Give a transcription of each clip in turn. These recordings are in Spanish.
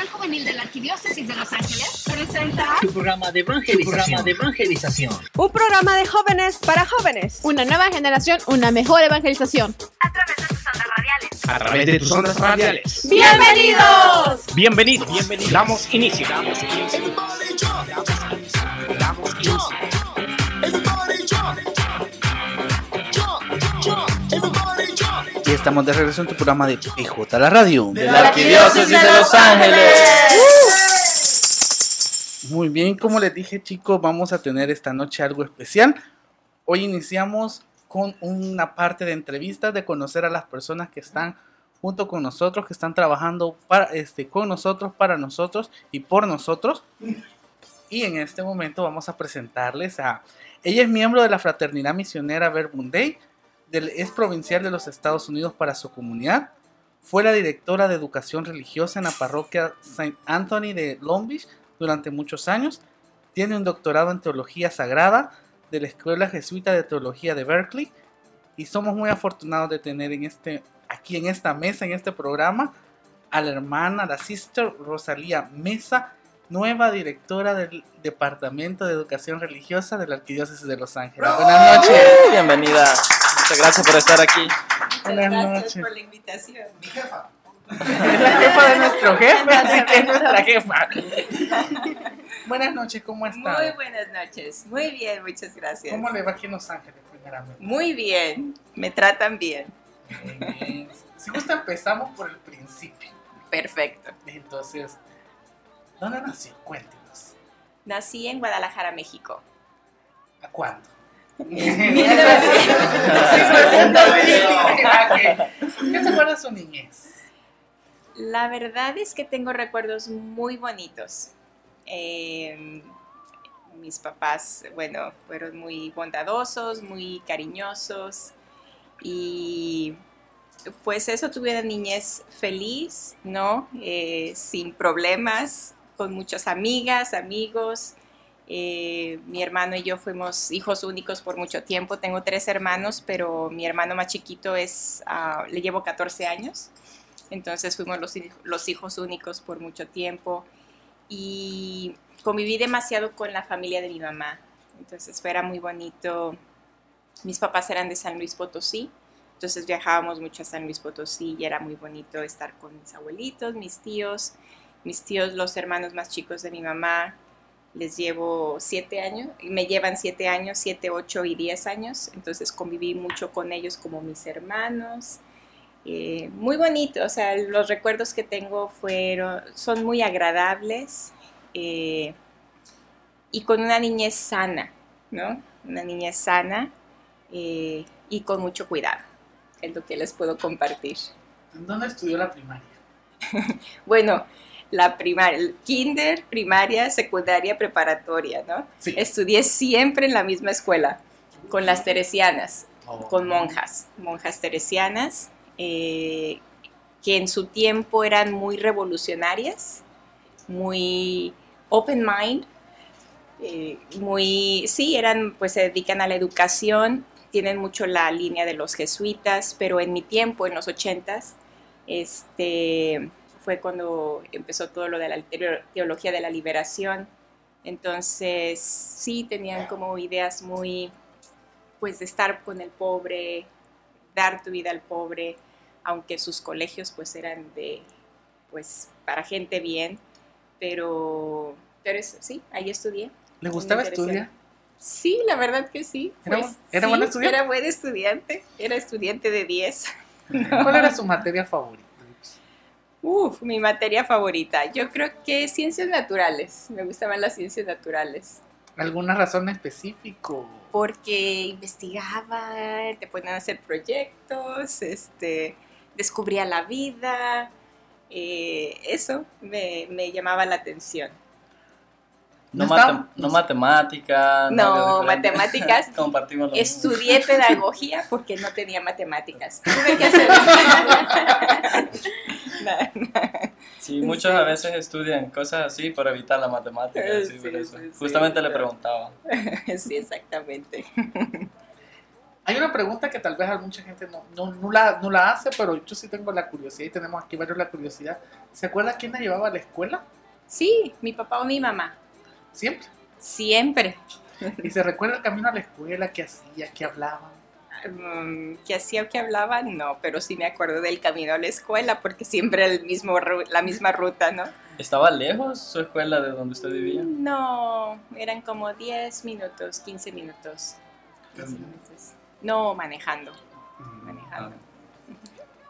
Pastoral Juvenil de la Arquidiócesis de Los Ángeles presenta su programa de evangelización. Un programa de jóvenes para jóvenes. Una nueva generación, una mejor evangelización. a través de tus ondas radiales. A través de tus ondas radiales. ¡Bienvenidos! Bienvenidos. Damos inicio. Y estamos de regreso en tu programa de PJ la Radio De la Arquidiócesis de Los Ángeles. Muy bien, como les dije, chicos, vamos a tener esta noche algo especial. Hoy iniciamos con una parte de entrevistas, de conocer a las personas que están junto con nosotros, que están trabajando con nosotros, para nosotros y por nosotros. Y en este momento vamos a presentarles a... Ella es miembro de la Fraternidad Misionera Verbum Dei, es provincial de los Estados Unidos para su comunidad. Fue la directora de educación religiosa en la parroquia St. Anthony de Long Beach durante muchos años. Tiene un doctorado en teología sagrada de la Escuela Jesuita de Teología de Berkeley. Y somos muy afortunados de tener aquí en esta mesa, en este programa, a la hermana, la sister Rosalía Mesa, nueva directora del Departamento de Educación Religiosa de la Arquidiócesis de Los Ángeles. Buenas noches. Bienvenida. Muchas gracias por estar aquí. Buenas Gracias noches. por la invitación. Mi jefa. Es la jefa de nuestro jefe, así que es nuestra jefa. Buenas noches, ¿cómo está? Muy buenas noches. Muy bien, muchas gracias. ¿Cómo le va aquí en Los Ángeles, primeramente? Muy bien, me tratan bien. Muy bien. Si gusta, empezamos por el principio. Perfecto. Entonces, ¿dónde nació? Cuéntenos. Nací en Guadalajara, México. ¿A cuándo? 1900. ¿Qué se acuerda de su niñez? La verdad es que tengo recuerdos muy bonitos. Mis papás, bueno, fueron muy bondadosos, muy cariñosos y pues eso, tuve una niñez feliz, ¿no? Sin problemas, con muchas amigas, amigos. Mi hermano y yo fuimos hijos únicos por mucho tiempo. Tengo 3 hermanos, pero mi hermano más chiquito le llevo 14 años. Entonces fuimos los hijos únicos por mucho tiempo y conviví demasiado con la familia de mi mamá. Entonces era muy bonito. Mis papás eran de San Luis Potosí, entonces viajábamos mucho a San Luis Potosí y era muy bonito estar con mis abuelitos, mis tíos, los hermanos más chicos de mi mamá. Les llevo 7 años, me llevan 7 años, 7, 8 y 10 años, entonces conviví mucho con ellos como mis hermanos. Muy bonito, o sea, los recuerdos que tengo son muy agradables y con una niñez sana, ¿no? Una niñez sana y con mucho cuidado, es lo que les puedo compartir. ¿Dónde estudió la primaria? Bueno, la primaria, el kinder, primaria, secundaria, preparatoria, ¿no? Sí. Estudié siempre en la misma escuela, con las teresianas, Oh. con monjas teresianas, que en su tiempo eran muy revolucionarias, muy open mind, pues se dedican a la educación, tienen mucho la línea de los jesuitas, pero en mi tiempo, en los 80s, fue cuando empezó todo lo de la teología de la liberación. Entonces sí tenían como ideas muy, pues, de estar con el pobre, dar tu vida al pobre, aunque sus colegios pues eran pues para gente bien, pero eso, sí, ahí estudié. ¿Le gustaba estudiar? Sí, la verdad que sí. ¿Era Pues, buena sí, estudiante? era buena estudiante, era estudiante de 10. ¿Cuál era su materia favorita? Mi materia favorita, yo creo que ciencias naturales, me gustaban las ciencias naturales. ¿Alguna razón específica? Porque investigaba, te ponían a hacer proyectos, descubría la vida, eso me llamaba la atención. No matemática. No, algo diferente. matemáticas. Compartimos lo mismo. Estudié pedagogía porque no tenía matemáticas. Tuve que hacer Sí, muchos a veces estudian cosas así para evitar la matemática. Sí, por eso. Sí, Justamente sí, le preguntaba. Sí, exactamente. Hay una pregunta que tal vez a mucha gente no la hace, pero yo sí tengo la curiosidad y tenemos aquí varios la curiosidad. ¿Se acuerda quién la llevaba a la escuela? Sí, mi papá o mi mamá. Siempre. Siempre. ¿Y se recuerda el camino a la escuela? ¿Qué hacía? ¿Qué hablaba? ¿Qué hacía o qué hablaba? No, pero sí me acuerdo del camino a la escuela porque siempre era la misma ruta, ¿no? ¿Estaba lejos su escuela de donde usted vivía? No, eran como 10 minutos, 15 minutos. 15 minutos. No, manejando.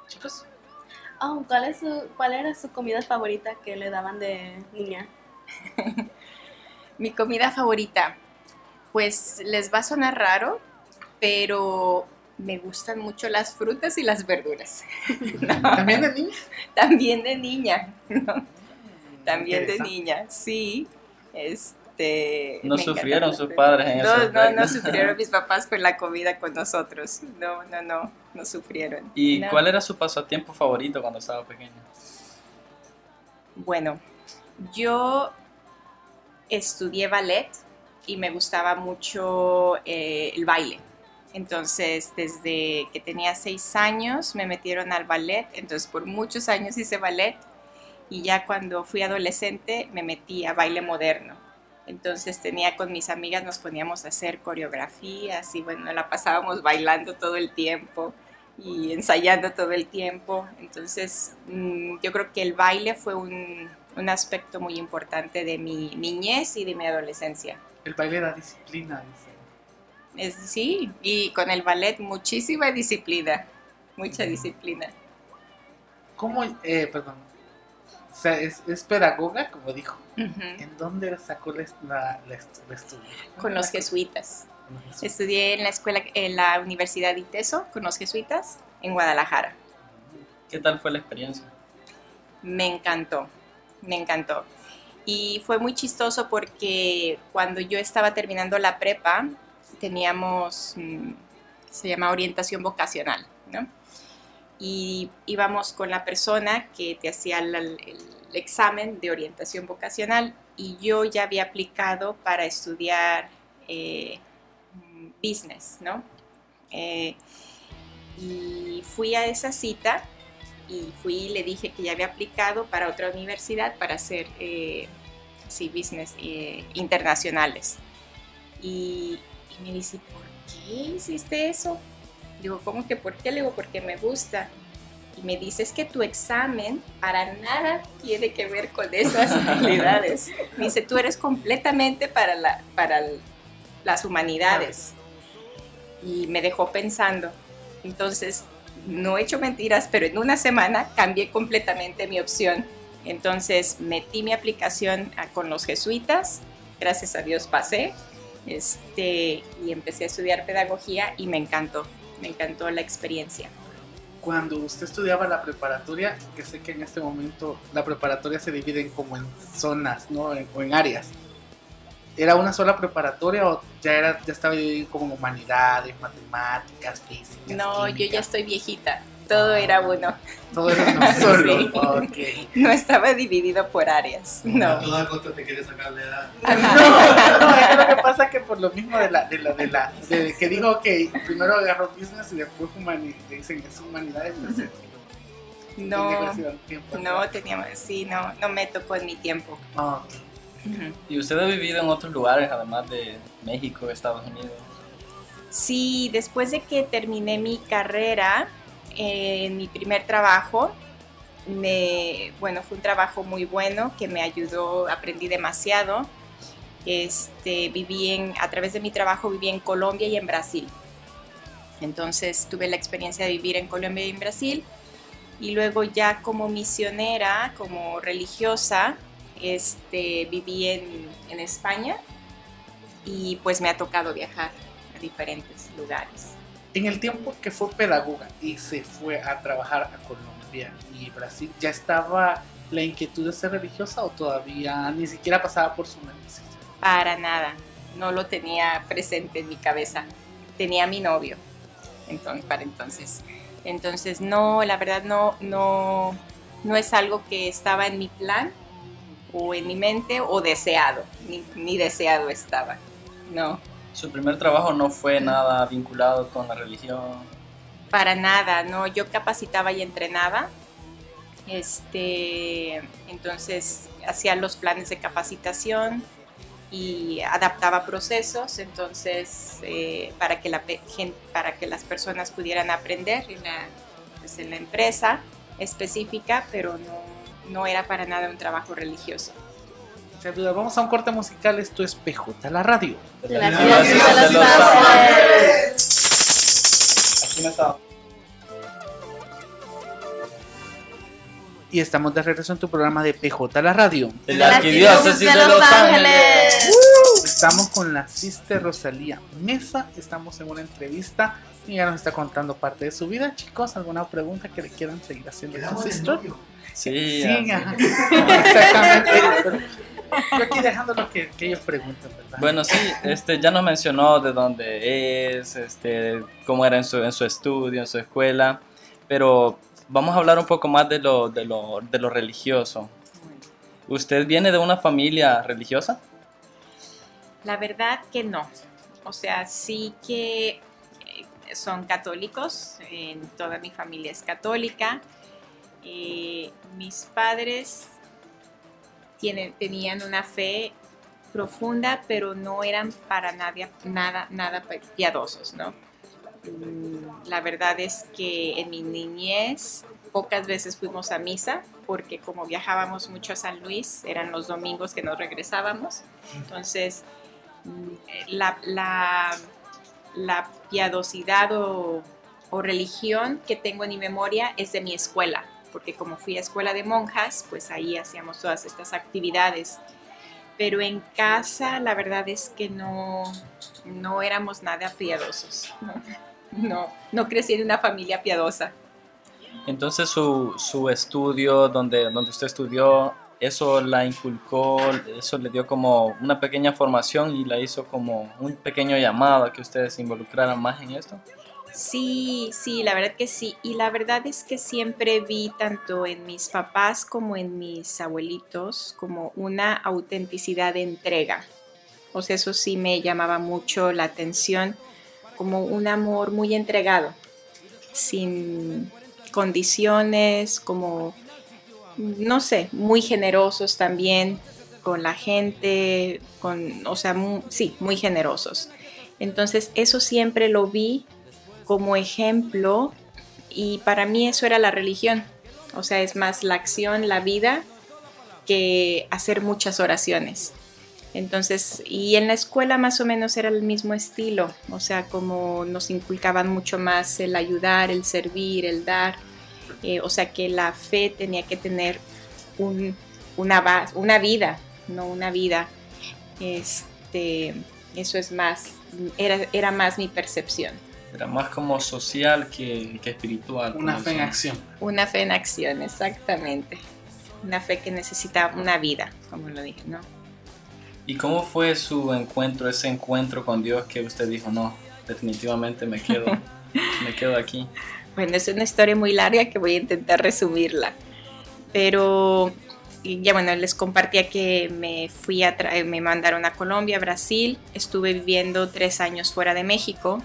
Chicos, ¿Cuál era su comida favorita que le daban de niña? Mi comida favorita, pues les va a sonar raro, pero me gustan mucho las frutas y las verduras. ¿también de niña? También de niña, ¿no? También de niña, sí. No me sufrieron encanta. sus padres en eso. No sufrieron mis papás con la comida con nosotros. No sufrieron. ¿Y No. cuál era su pasatiempo favorito cuando estaba pequeña? Bueno, yo estudié ballet y me gustaba mucho el baile. Entonces, desde que tenía 6 años me metieron al ballet. Entonces, por muchos años hice ballet y ya cuando fui adolescente me metí a baile moderno. Entonces, con mis amigas nos poníamos a hacer coreografías y bueno, la pasábamos bailando todo el tiempo y ensayando todo el tiempo. Entonces, yo creo que el baile fue un aspecto muy importante de mi niñez y de mi adolescencia. El baile da disciplina, dice. Sí, y con el ballet muchísima disciplina, mucha disciplina. ¿Cómo? Perdón. O sea, es pedagoga, como dijo. Ujú. ¿En dónde sacó la estudio? Con los jesuitas. Estudié en la Universidad de ITESO con los jesuitas en Guadalajara. ¿Qué tal fue la experiencia? Me encantó. Y fue muy chistoso porque cuando yo estaba terminando la prepa, teníamos, se llama orientación vocacional, ¿no? Y íbamos con la persona que te hacía el examen de orientación vocacional y yo ya había aplicado para estudiar business, ¿no? Y fui a esa cita y le dije que ya había aplicado para otra universidad para hacer business internacionales. Y me dice, ¿por qué hiciste eso? Digo, ¿cómo que por qué? Le digo, porque me gusta. Y me dice, es que tu examen para nada tiene que ver con esas habilidades. Me dice, tú eres completamente para las humanidades. Y me dejó pensando. Entonces, no he hecho mentiras, pero en una semana cambié completamente mi opción. Entonces, metí mi aplicación con los jesuitas. Gracias a Dios pasé. Y empecé a estudiar pedagogía y me encantó la experiencia. Cuando usted estudiaba la preparatoria, que sé que en este momento la preparatoria se divide como en zonas, ¿no? O en áreas. ¿Era una sola preparatoria o ya estaba dividido como en humanidades, matemáticas, física? No, química? yo ya estoy viejita. Todo era uno. Todo era uno solo. Sí. Okay. No estaba dividido por áreas. No. A toda costa te quieres sacar la edad. No, lo que pasa es que por lo mismo de que digo que primero agarró business y después dicen es humanidades. No me tocó en mi tiempo. Okay. Uh-huh. ¿Y usted ha vivido en otros lugares, además de México, Estados Unidos? Sí, después de que terminé mi carrera, en mi primer trabajo, fue un trabajo muy bueno que me ayudó, aprendí demasiado. A través de mi trabajo viví en Colombia y en Brasil. Entonces tuve la experiencia de vivir en Colombia y en Brasil. Y luego ya como misionera, como religiosa, viví en España y pues me ha tocado viajar a diferentes lugares. En el tiempo que fue pedagoga y se fue a trabajar a Colombia y Brasil, ¿ya estaba la inquietud de ser religiosa o todavía ni siquiera pasaba por su mente? Para nada, no lo tenía presente en mi cabeza. Tenía a mi novio para entonces. Entonces no, la verdad no es algo que estaba en mi plan o en mi mente o deseado, ni deseado estaba, no. ¿Su primer trabajo no fue nada vinculado con la religión? Para nada, no, yo capacitaba y entrenaba. Entonces hacía los planes de capacitación y adaptaba procesos, entonces para que las personas pudieran aprender en la empresa específica, pero no era para nada un trabajo religioso. Sin duda, vamos a un corte musical. Esto es PJ, la radio. La Arquidiócesis de Los Ángeles. Aquí no estaba. Y estamos de regreso en tu programa de PJ, la radio. De la Arquidiócesis de Los Ángeles. Estamos con la Sister Rosalía Mesa. Estamos en una entrevista y ya nos está contando parte de su vida. Chicos, ¿alguna pregunta que le quieran seguir haciendo a la Sister? Sí, ajá. Exactamente. Yo aquí dejando lo que ellos pregunten, ¿verdad? Bueno, sí, ya nos mencionó de dónde es, cómo era en su estudio, en su escuela, pero vamos a hablar un poco más de lo religioso. ¿Usted viene de una familia religiosa? La verdad que no. O sea, sí que son católicos, toda mi familia es católica. Mis padres tenían una fe profunda, pero no eran para nada piadosos, ¿no? La verdad es que en mi niñez pocas veces fuimos a misa, porque como viajábamos mucho a San Luis, eran los domingos que nos regresábamos. Entonces, la piadosidad o religión que tengo en mi memoria es de mi escuela, porque como fui a escuela de monjas, pues ahí hacíamos todas estas actividades. Pero en casa la verdad es que no éramos nada piadosos, no crecí en una familia piadosa. Entonces su estudio, donde usted estudió, eso la inculcó, eso le dio como una pequeña formación y la hizo como un pequeño llamado a que ustedes se involucraran más en esto. Sí, la verdad que sí. Y la verdad es que siempre vi tanto en mis papás como en mis abuelitos como una autenticidad de entrega. O sea, eso sí me llamaba mucho la atención, como un amor muy entregado, sin condiciones, como, no sé, muy generosos también con la gente, muy generosos. Entonces, eso siempre lo vi como ejemplo y para mí eso era la religión. O sea, es más la acción, la vida, que hacer muchas oraciones. Entonces, y en la escuela más o menos era el mismo estilo, o sea, como nos inculcaban mucho más el ayudar, el servir, el dar, o sea, que la fe tenía que tener una vida, no una vida. Eso es más, era más mi percepción. Era más como social que espiritual. Una fe en acción. Una fe en acción, exactamente. Una fe que necesita una vida, como lo dije, ¿no? ¿Y cómo fue ese encuentro con Dios que usted dijo, no, definitivamente me quedo aquí? Bueno, es una historia muy larga que voy a intentar resumirla. Pero ya bueno, les compartía que me mandaron a Colombia, Brasil. Estuve viviendo 3 años fuera de México.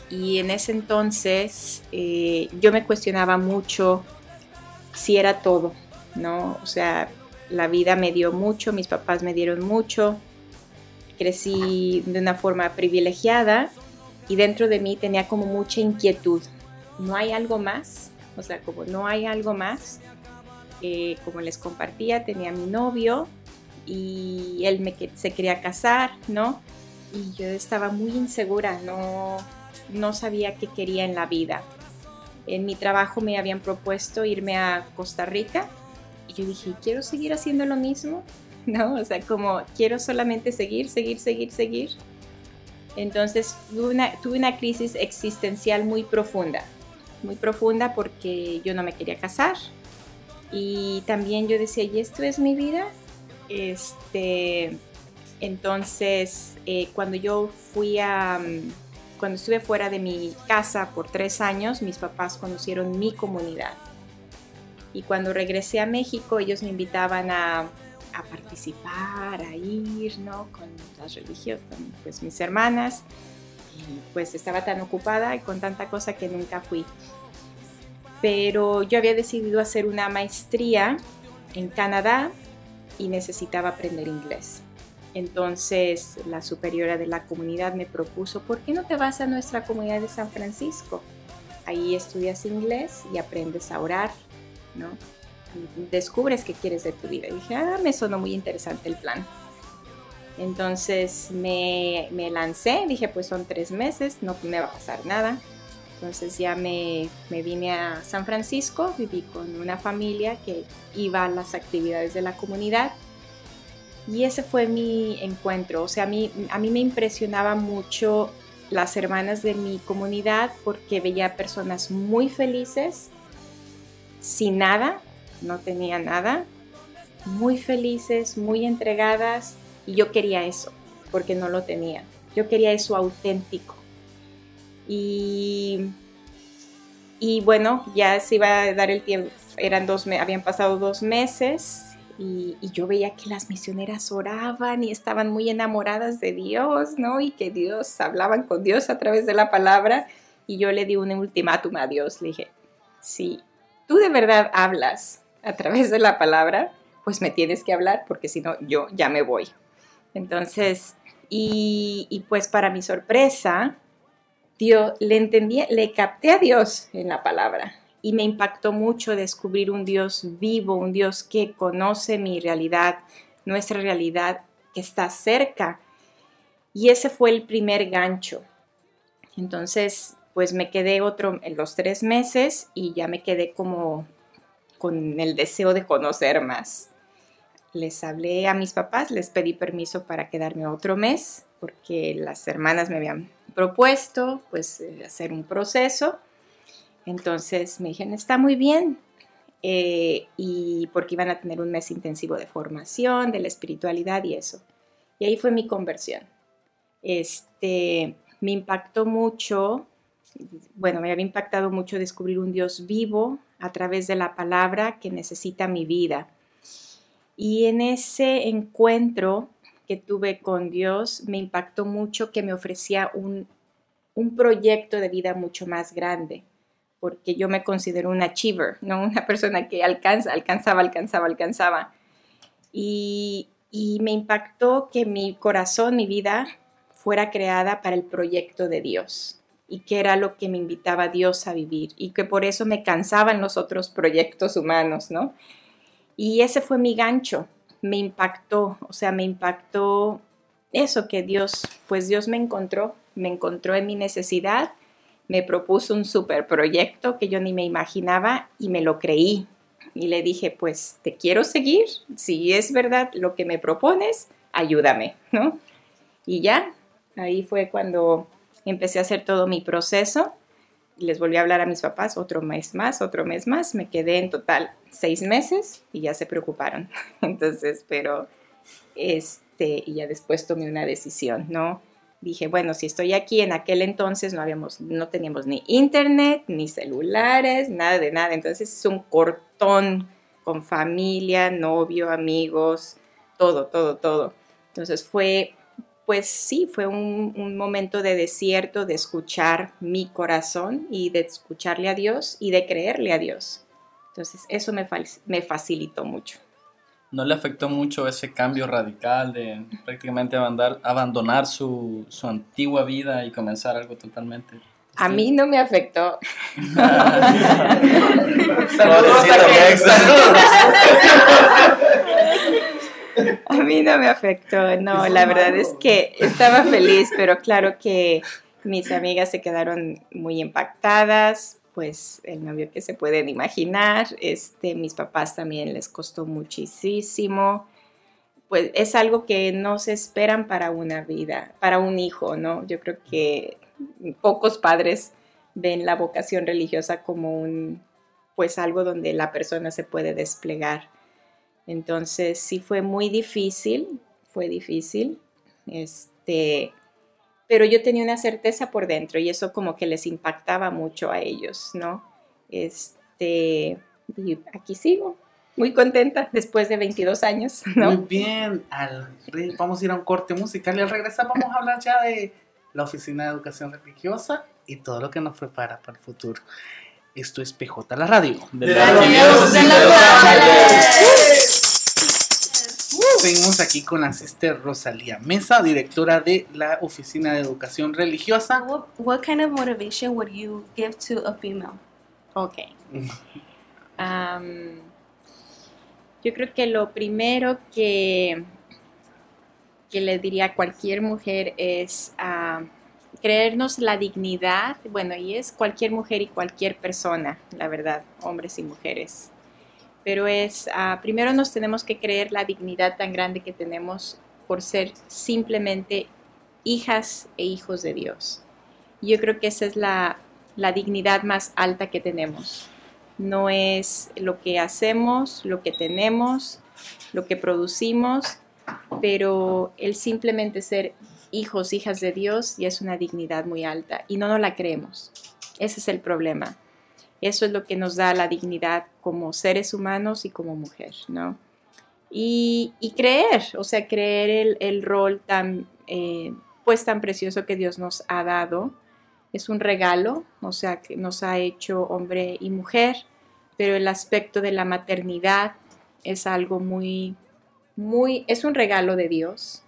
Y en ese entonces yo me cuestionaba mucho si era todo, ¿no? O sea, la vida me dio mucho, mis papás me dieron mucho, crecí de una forma privilegiada y dentro de mí tenía como mucha inquietud. ¿No hay algo más? O sea, como no hay algo más. Como les compartía, tenía a mi novio y él se quería casar, ¿no? Y yo estaba muy insegura, no sabía qué quería en la vida. En mi trabajo me habían propuesto irme a Costa Rica y yo dije, ¿quiero seguir haciendo lo mismo? ¿No? O sea, como quiero solamente seguir. Entonces tuve una crisis existencial muy profunda porque yo no me quería casar y también yo decía, ¿y esto es mi vida? Entonces, cuando estuve fuera de mi casa por 3 años, mis papás conocieron mi comunidad. Y cuando regresé a México, ellos me invitaban a a participar, a ir, ¿no? Con las religiosas, con pues, mis hermanas. Y pues estaba tan ocupada y con tanta cosa que nunca fui. Pero yo había decidido hacer una maestría en Canadá y necesitaba aprender inglés. Entonces la superiora de la comunidad me propuso, ¿por qué no te vas a nuestra comunidad de San Francisco? Ahí estudias inglés y aprendes a orar, ¿no? Y descubres qué quieres de tu vida. Y dije, me sonó muy interesante el plan. Entonces me lancé, dije, pues son 3 meses, no me va a pasar nada. Entonces ya me vine a San Francisco, viví con una familia que iba a las actividades de la comunidad. Y ese fue mi encuentro. O sea, a mí me impresionaba mucho las hermanas de mi comunidad porque veía personas muy felices, sin nada, no tenía nada, muy felices, muy entregadas. Y yo quería eso, porque no lo tenía. Yo quería eso auténtico. Y bueno, ya se iba a dar el tiempo, habían pasado 2 meses y yo veía que las misioneras oraban y estaban muy enamoradas de Dios, ¿no? Y que hablaban con Dios a través de la palabra. Y yo le di un ultimátum a Dios, le dije, si tú de verdad hablas a través de la palabra, pues me tienes que hablar, porque si no, yo ya me voy. Entonces, y pues para mi sorpresa, le capté a Dios en la palabra y me impactó mucho descubrir un Dios vivo, un Dios que conoce mi realidad, nuestra realidad, que está cerca. Y ese fue el primer gancho. Entonces, pues me quedé en los 3 meses y ya me quedé como con el deseo de conocer más. Les hablé a mis papás, les pedí permiso para quedarme otro mes, porque las hermanas me habían propuesto pues hacer un proceso. Entonces me dijeron, está muy bien, y porque iban a tener un mes intensivo de formación, de la espiritualidad y eso. Y ahí fue mi conversión. Me impactó mucho, me había impactado mucho descubrir un Dios vivo a través de la palabra que necesita mi vida. Y en ese encuentro que tuve con Dios, me impactó mucho que me ofrecía un proyecto de vida mucho más grande, porque yo me considero un achiever, ¿no? Una persona que alcanzaba. Y me impactó que mi corazón, mi vida, fuera creada para el proyecto de Dios y que era lo que me invitaba Dios a vivir y que por eso me cansaban los otros proyectos humanos, ¿no? Y ese fue mi gancho, me impactó eso, que Dios me encontró en mi necesidad, me propuso un super proyecto que yo ni me imaginaba y me lo creí. Y le dije, pues te quiero seguir, si es verdad lo que me propones, ayúdame, ¿no? Y ya, ahí fue cuando empecé a hacer todo mi proceso. Les volví a hablar a mis papás otro mes más, me quedé en total 6 meses y ya se preocuparon. Entonces, y ya después tomé una decisión, ¿no? Dije, bueno, si estoy aquí, en aquel entonces no teníamos ni internet, ni celulares, nada de nada. Entonces es un cortón con familia, novio, amigos, todo. Entonces fue un momento de desierto, de escuchar mi corazón y de escucharle a Dios y de creerle a Dios. Entonces eso me facilitó mucho. ¿No le afectó mucho ese cambio radical de prácticamente abandonar su antigua vida y comenzar algo totalmente distinto? A mí no me afectó. A mí no me afectó, no, la verdad es que estaba feliz, pero claro que mis amigas se quedaron muy impactadas, pues el novio que se pueden imaginar, mis papás también les costó muchísimo, pues es algo que no se esperan para una vida, para un hijo, ¿no? Yo creo que pocos padres ven la vocación religiosa como pues algo donde la persona se puede desplegar. Entonces sí fue muy difícil, pero yo tenía una certeza por dentro y eso como que les impactaba mucho a ellos, ¿no? Y aquí sigo. Muy contenta después de 22 años, ¿no? Muy bien, vamos a ir a un corte musical y al regresar vamos a hablar ya de la Oficina de Educación Religiosa y todo lo que nos prepara para el futuro. Esto es PJ la radio. De la Arquidiócesis de Los Ángeles. Seguimos aquí con la sister Rosalía Mesa, directora de la Oficina de Educación Religiosa. What kind of motivation would you give to a female? Ok. Yo creo que lo primero que le diría a cualquier mujer es creernos la dignidad, bueno, y es cualquier mujer y cualquier persona, la verdad, hombres y mujeres. Pero primero nos tenemos que creer la dignidad tan grande que tenemos por ser simplemente hijas e hijos de Dios. Y yo creo que esa es la dignidad más alta que tenemos. No es lo que hacemos, lo que tenemos, lo que producimos, pero el simplemente ser hijos, hijas de Dios, ya es una dignidad muy alta y no nos la creemos. Ese es el problema. Eso es lo que nos da la dignidad como seres humanos y como mujer, ¿no? Y creer, o sea, creer el rol tan precioso que Dios nos ha dado. Es un regalo, o sea, que nos ha hecho hombre y mujer, pero el aspecto de la maternidad es algo es un regalo de Dios.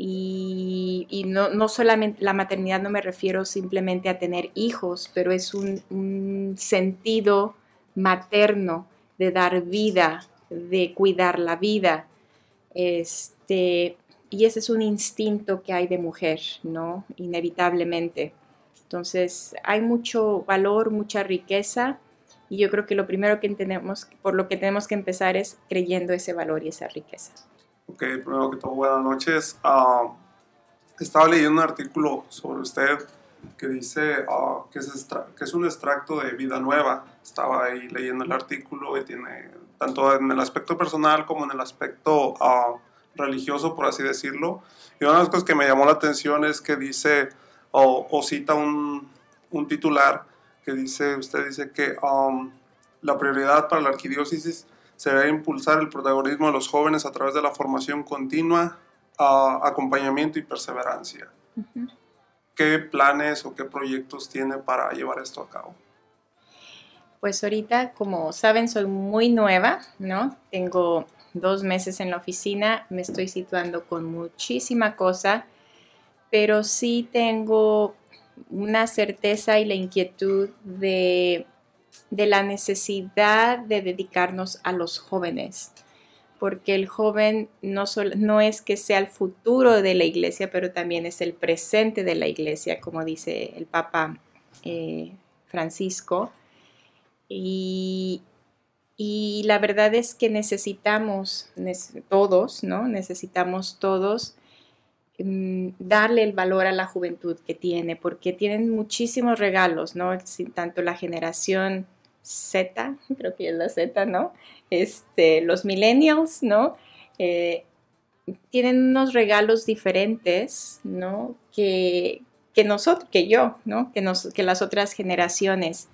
Y no solamente la maternidad, no me refiero simplemente a tener hijos, pero es un sentido materno de dar vida, de cuidar la vida. Y ese es un instinto que hay de mujer, ¿no? Inevitablemente. Entonces, hay mucho valor, mucha riqueza, y yo creo que lo primero por lo que tenemos que empezar es creyendo ese valor y esa riqueza. Ok, primero que todo, buenas noches. Estaba leyendo un artículo sobre usted que dice que es un extracto de vida nueva. Estaba ahí leyendo el artículo y tiene tanto en el aspecto personal como en el aspecto religioso, por así decirlo. Y una de las cosas que me llamó la atención es que dice, o cita un titular que usted dice que la prioridad para la arquidiócesis será impulsar el protagonismo de los jóvenes a través de la formación continua, acompañamiento y perseverancia. Uh-huh. ¿Qué planes o qué proyectos tiene para llevar esto a cabo? Pues ahorita, como saben, soy muy nueva, ¿no? Tengo 2 meses en la oficina, me estoy situando con muchísima cosa, pero sí tengo una certeza y la inquietud de la necesidad de dedicarnos a los jóvenes, porque el joven no es que sea el futuro de la iglesia, pero también es el presente de la iglesia, como dice el Papa Francisco. Y la verdad es que necesitamos todos darle el valor a la juventud que tiene, porque tienen muchísimos regalos, ¿no? Tanto la generación Z, creo que es la Z, ¿no? Los millennials, ¿no? Tienen unos regalos diferentes, ¿no? Que yo, ¿no? Que las otras generaciones.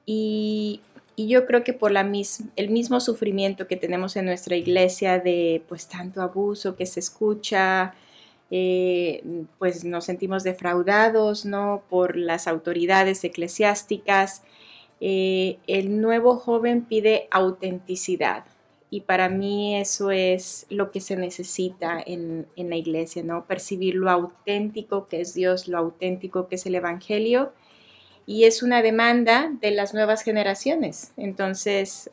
Y yo creo que por el mismo sufrimiento que tenemos en nuestra iglesia de pues tanto abuso que se escucha, pues nos sentimos defraudados, ¿no? Por las autoridades eclesiásticas. El nuevo joven pide autenticidad y para mí eso es lo que se necesita en la iglesia, ¿no? Percibir lo auténtico que es Dios, lo auténtico que es el Evangelio, y es una demanda de las nuevas generaciones. Entonces,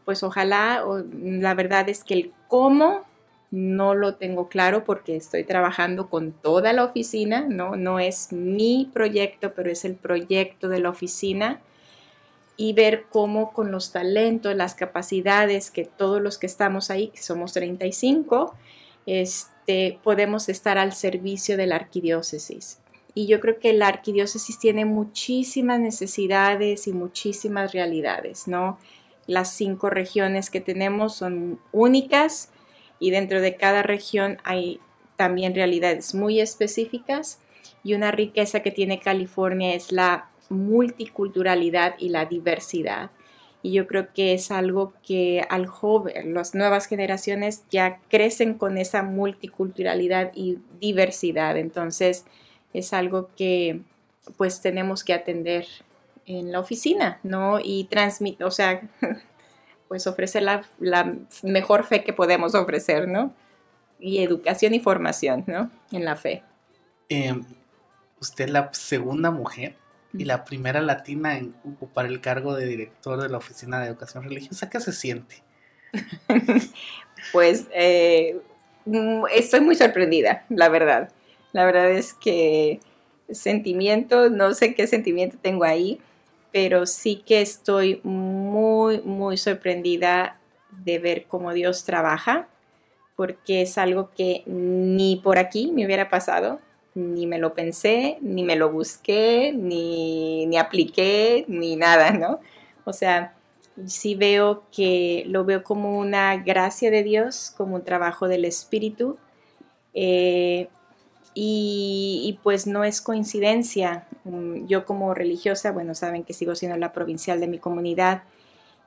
pues ojalá, la verdad es que el cómo no lo tengo claro porque estoy trabajando con toda la oficina, no es mi proyecto, pero es el proyecto de la oficina, y ver cómo con los talentos, las capacidades que todos los que estamos ahí, que somos 35, podemos estar al servicio de la arquidiócesis. Y yo creo que la arquidiócesis tiene muchísimas necesidades y muchísimas realidades, ¿no? Las 5 regiones que tenemos son únicas y dentro de cada región hay también realidades muy específicas, y una riqueza que tiene California es la multiculturalidad y la diversidad. Y yo creo que es algo que al joven, las nuevas generaciones ya crecen con esa multiculturalidad y diversidad. Entonces es algo que pues tenemos que atender en la oficina, ¿no? Y transmitir, o sea, pues ofrecer la mejor fe que podemos ofrecer, ¿no? Y educación y formación, ¿no? En la fe. Usted es la segunda mujer y la primera latina en ocupar el cargo de director de la Oficina de Educación Religiosa. ¿Qué se siente? Pues estoy muy sorprendida, la verdad. La verdad es que sentimiento, no sé qué sentimiento tengo ahí, pero sí que estoy muy, muy sorprendida de ver cómo Dios trabaja, porque es algo que ni por aquí me hubiera pasado, ni me lo pensé, ni me lo busqué, ni apliqué, ni nada, ¿no? O sea, sí lo veo como una gracia de Dios, como un trabajo del Espíritu, y pues no es coincidencia. Yo como religiosa, bueno, saben que sigo siendo la provincial de mi comunidad,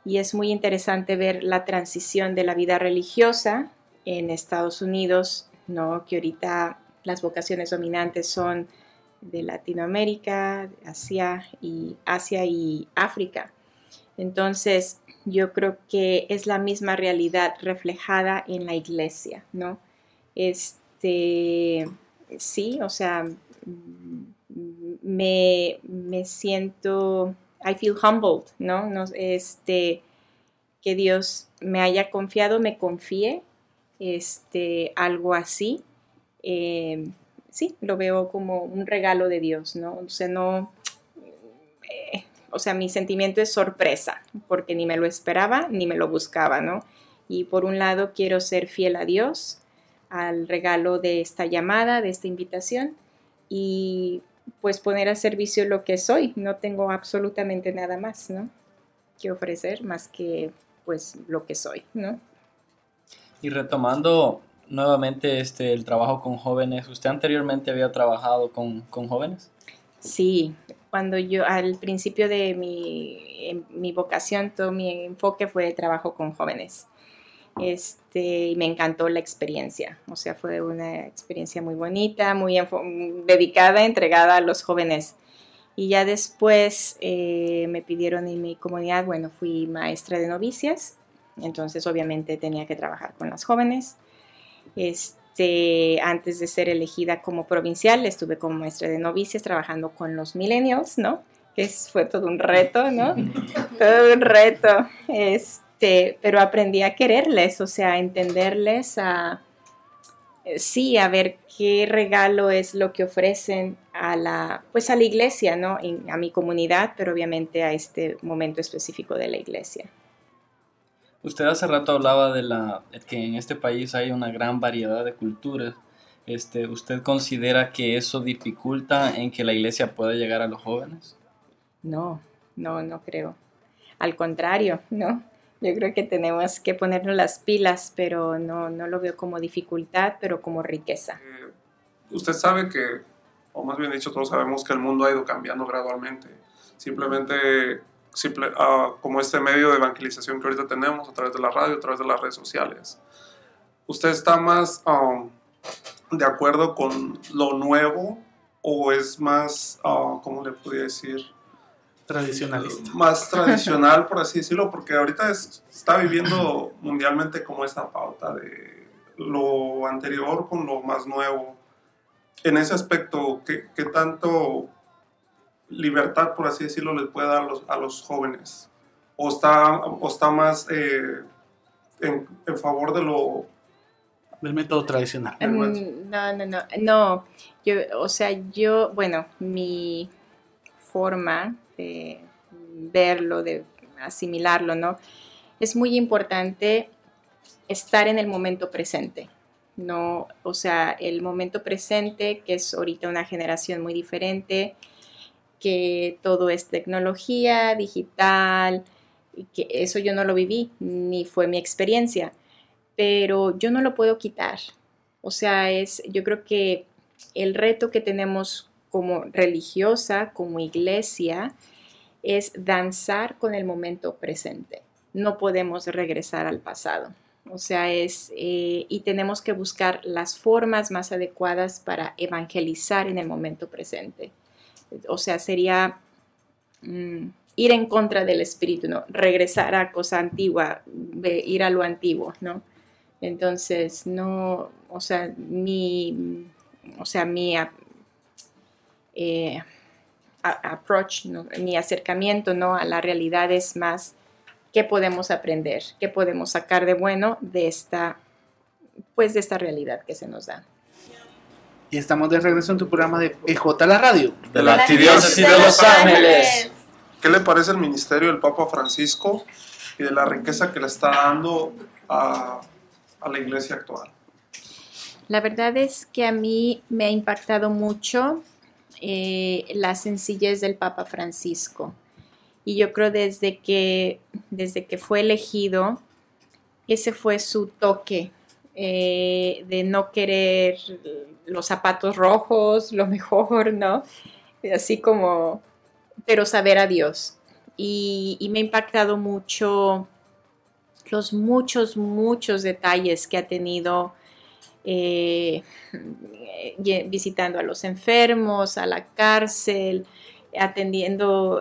y es muy interesante ver la transición de la vida religiosa en Estados Unidos, ¿no? Que ahorita las vocaciones dominantes son de Latinoamérica, Asia y África. Entonces, yo creo que es la misma realidad reflejada en la iglesia, ¿no? Sí, o sea, me siento, I feel humbled, ¿no? Que Dios me haya confiado, me confíe, algo así. Sí, lo veo como un regalo de Dios, ¿no? O sea, mi sentimiento es sorpresa, porque ni me lo esperaba, ni me lo buscaba, ¿no? Y por un lado quiero ser fiel a Dios, al regalo de esta llamada, de esta invitación, y pues poner a servicio lo que soy. No tengo absolutamente nada más, ¿no? Que ofrecer más que pues lo que soy, ¿no? Y retomando nuevamente el trabajo con jóvenes, ¿usted anteriormente había trabajado con jóvenes? Sí, cuando yo al principio de mi vocación, todo mi enfoque fue trabajo con jóvenes. Y me encantó la experiencia, o sea, fue una experiencia muy bonita, muy dedicada, entregada a los jóvenes. Y ya después me pidieron en mi comunidad, bueno, fui maestra de novicias, entonces obviamente tenía que trabajar con las jóvenes. Antes de ser elegida como provincial, estuve como maestra de novicias trabajando con los millennials, ¿no? Fue todo un reto, ¿no? Todo un reto. Pero aprendí a quererles, o sea, a entenderles, a ver qué regalo es lo que ofrecen a la iglesia, ¿no? A mi comunidad, pero obviamente a este momento específico de la iglesia. Usted hace rato hablaba de que en este país hay una gran variedad de culturas. ¿Usted considera que eso dificulta en que la iglesia pueda llegar a los jóvenes? No creo. Al contrario, ¿no? Yo creo que tenemos que ponernos las pilas, pero no lo veo como dificultad, pero como riqueza. Usted sabe que, o más bien dicho, todos sabemos que el mundo ha ido cambiando gradualmente. Simplemente como este medio de evangelización que ahorita tenemos a través de la radio, a través de las redes sociales. ¿Usted está más de acuerdo con lo nuevo o es más, ¿cómo le podría decir? Tradicionalista. Más tradicional, por así decirlo, porque ahorita está viviendo mundialmente como esa pauta de lo anterior con lo más nuevo. En ese aspecto, ¿qué tanto libertad, por así decirlo, les puede dar a los jóvenes? ¿O está más en favor del método tradicional? No. Bueno, mi forma de verlo, de asimilarlo, ¿no? Es muy importante estar en el momento presente, ¿no? O sea, el momento presente, que es ahorita una generación muy diferente, que todo es tecnología, digital, y que eso yo no lo viví, ni fue mi experiencia, pero yo no lo puedo quitar. O sea, yo creo que el reto que tenemos como religiosa, como iglesia, es danzar con el momento presente. No podemos regresar al pasado. O sea, y tenemos que buscar las formas más adecuadas para evangelizar en el momento presente. O sea, sería ir en contra del espíritu, ¿no? Regresar a cosa antigua, ir a lo antiguo, ¿no? Entonces, no, o sea, mi approach, ¿no? Mi acercamiento, ¿no? A la realidad es más qué podemos aprender, qué podemos sacar de bueno de esta realidad que se nos da. Y estamos de regreso en tu programa de PJ la Radio. De la Arquidiócesis de Los Ángeles. ¿Qué le parece el ministerio del Papa Francisco y de la riqueza que le está dando a la iglesia actual? La verdad es que a mí me ha impactado mucho la sencillez del Papa Francisco. Y yo creo desde que fue elegido, ese fue su toque de no querer los zapatos rojos, lo mejor, ¿no? Así como, pero saber a Dios. Y me ha impactado mucho los muchos detalles que ha tenido visitando a los enfermos, a la cárcel, atendiendo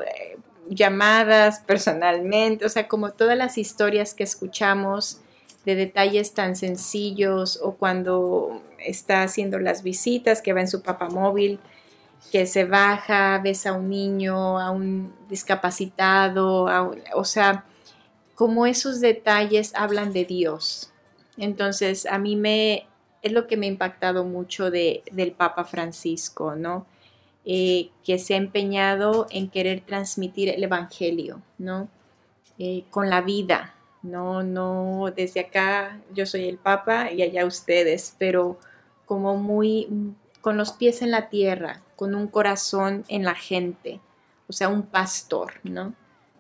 llamadas personalmente, o sea, como todas las historias que escuchamos de detalles tan sencillos, o cuando está haciendo las visitas, que va en su papamóvil, que se baja, besa a un niño, a un discapacitado, o sea, como esos detalles hablan de Dios. Entonces, a mí es lo que me ha impactado mucho del Papa Francisco, ¿no? Que se ha empeñado en querer transmitir el Evangelio, ¿no? Con la vida, no desde acá yo soy el Papa y allá ustedes, pero como muy con los pies en la tierra, con un corazón en la gente, o sea, un pastor, ¿no?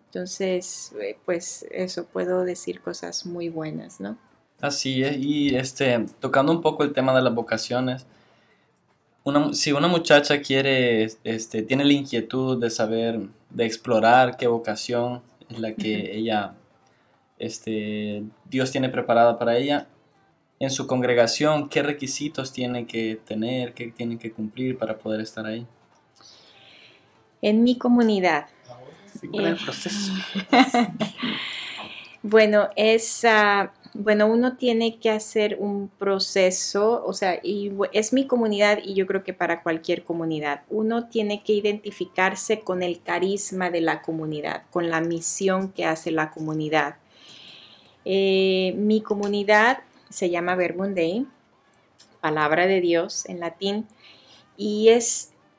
Entonces, pues eso, puedo decir cosas muy buenas, ¿no? Así es, y tocando un poco el tema de las vocaciones, si una muchacha tiene la inquietud de saber, de explorar qué vocación es la que ella, Dios tiene preparada para ella, en su congregación, ¿qué requisitos tiene que tener, qué tienen que cumplir para poder estar ahí? En mi comunidad. Sí, con el proceso. Bueno, uno tiene que hacer un proceso, o sea, y es mi comunidad y yo creo que para cualquier comunidad, uno tiene que identificarse con el carisma de la comunidad, con la misión que hace la comunidad. Mi comunidad se llama Verbum Dei, palabra de Dios en latín, y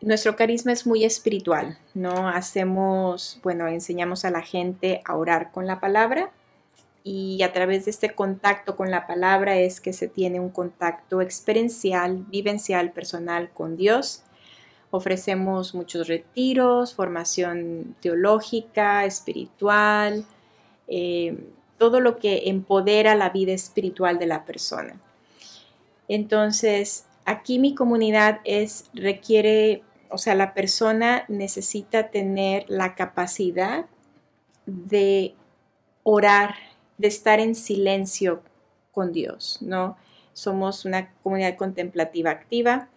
nuestro carisma es muy espiritual, ¿no? Enseñamos a la gente a orar con la palabra, y a través de este contacto con la palabra es que se tiene un contacto experiencial, vivencial, personal con Dios. Ofrecemos muchos retiros, formación teológica, espiritual, todo lo que empodera la vida espiritual de la persona. Entonces, aquí mi comunidad la persona necesita tener la capacidad de orar, de estar en silencio con Dios, ¿no? Somos una comunidad contemplativa activa,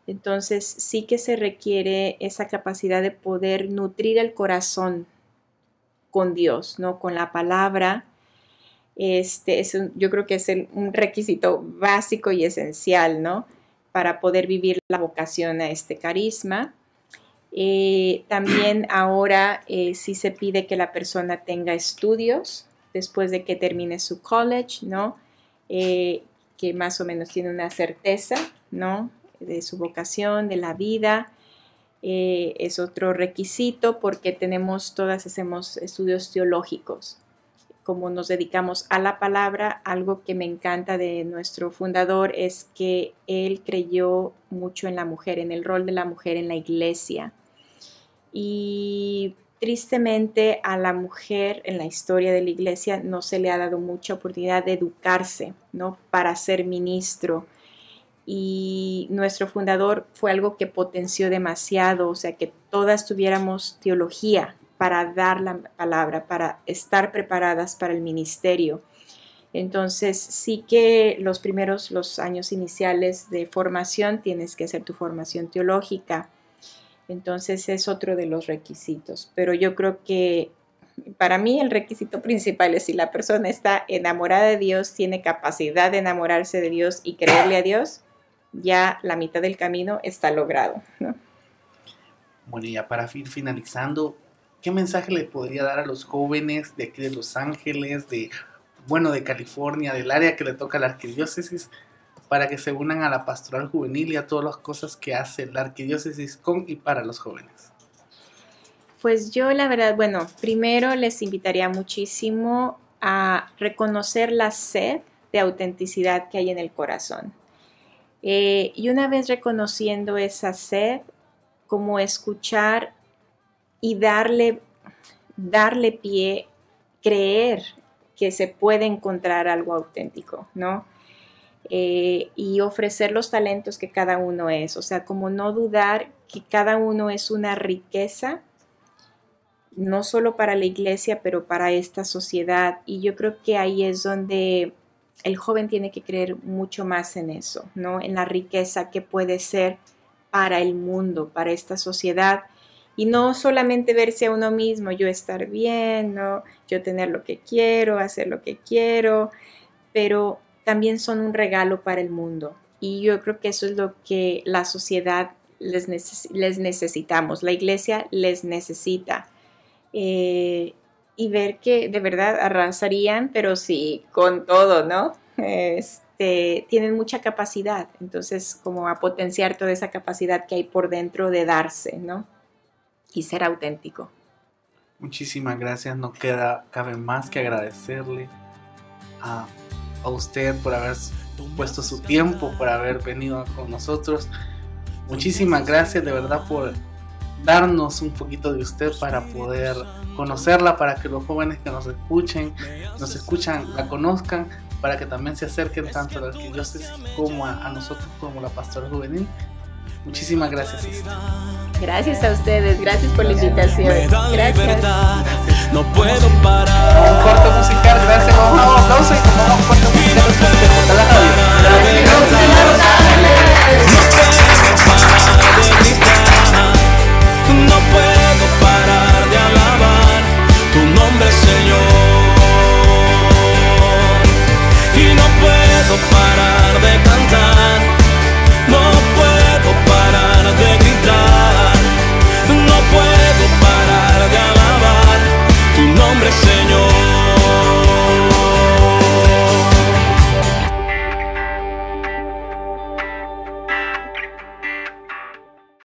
entonces sí que se requiere esa capacidad de poder nutrir el corazón con Dios, ¿no? Con la palabra. Yo creo que es un requisito básico y esencial, ¿no? Para poder vivir la vocación a este carisma. También ahora sí se pide que la persona tenga estudios después de que termine su college, ¿no? Que más o menos tiene una certeza, ¿no? De su vocación, de la vida. Es otro requisito porque hacemos estudios teológicos. Como nos dedicamos a la palabra, algo que me encanta de nuestro fundador es que él creyó mucho en la mujer, en el rol de la mujer en la iglesia. Y tristemente a la mujer en la historia de la iglesia no se le ha dado mucha oportunidad de educarse, ¿no? Para ser ministro. Y nuestro fundador fue algo que potenció demasiado, o sea, que todas tuviéramos teología, para dar la palabra, para estar preparadas para el ministerio. Entonces sí que los años iniciales de formación tienes que hacer tu formación teológica. Entonces es otro de los requisitos. Pero yo creo que para mí el requisito principal es si la persona está enamorada de Dios, tiene capacidad de enamorarse de Dios y creerle a Dios, ya la mitad del camino está logrado, ¿no? Bueno, y ya para ir finalizando, ¿qué mensaje le podría dar a los jóvenes de aquí de Los Ángeles, de California, del área que le toca a la arquidiócesis, para que se unan a la pastoral juvenil y a todas las cosas que hace la arquidiócesis con y para los jóvenes? Pues yo la verdad, primero les invitaría muchísimo a reconocer la sed de autenticidad que hay en el corazón. Y una vez reconociendo esa sed, como escuchar y darle pie, creer que se puede encontrar algo auténtico, ¿no? Y ofrecer los talentos que cada uno es, o sea, como no dudar que cada uno es una riqueza, no solo para la iglesia, pero para esta sociedad. Y yo creo que ahí es donde el joven tiene que creer mucho más en eso, ¿no? En la riqueza que puede ser para el mundo, para esta sociedad. Y no solamente verse a uno mismo, yo estar bien, ¿no? Yo tener lo que quiero, hacer lo que quiero, pero también son un regalo para el mundo. Y yo creo que eso es lo que la sociedad les necesitamos, la iglesia les necesita. Y ver que de verdad arrasarían, pero sí, con todo, ¿no? Tienen mucha capacidad, entonces como a potenciar toda esa capacidad que hay por dentro de darse, ¿no? Y ser auténtico. Muchísimas gracias, no cabe más que agradecerle a usted por haber puesto su tiempo, por haber venido con nosotros. Muchísimas gracias de verdad por darnos un poquito de usted para poder conocerla, para que los jóvenes que nos escuchan, la conozcan, para que también se acerquen tanto a la arquidiócesis como a nosotros como la pastoral juvenil. Muchísimas gracias, sister. Gracias a ustedes, gracias por la invitación. Gracias. No puedo parar.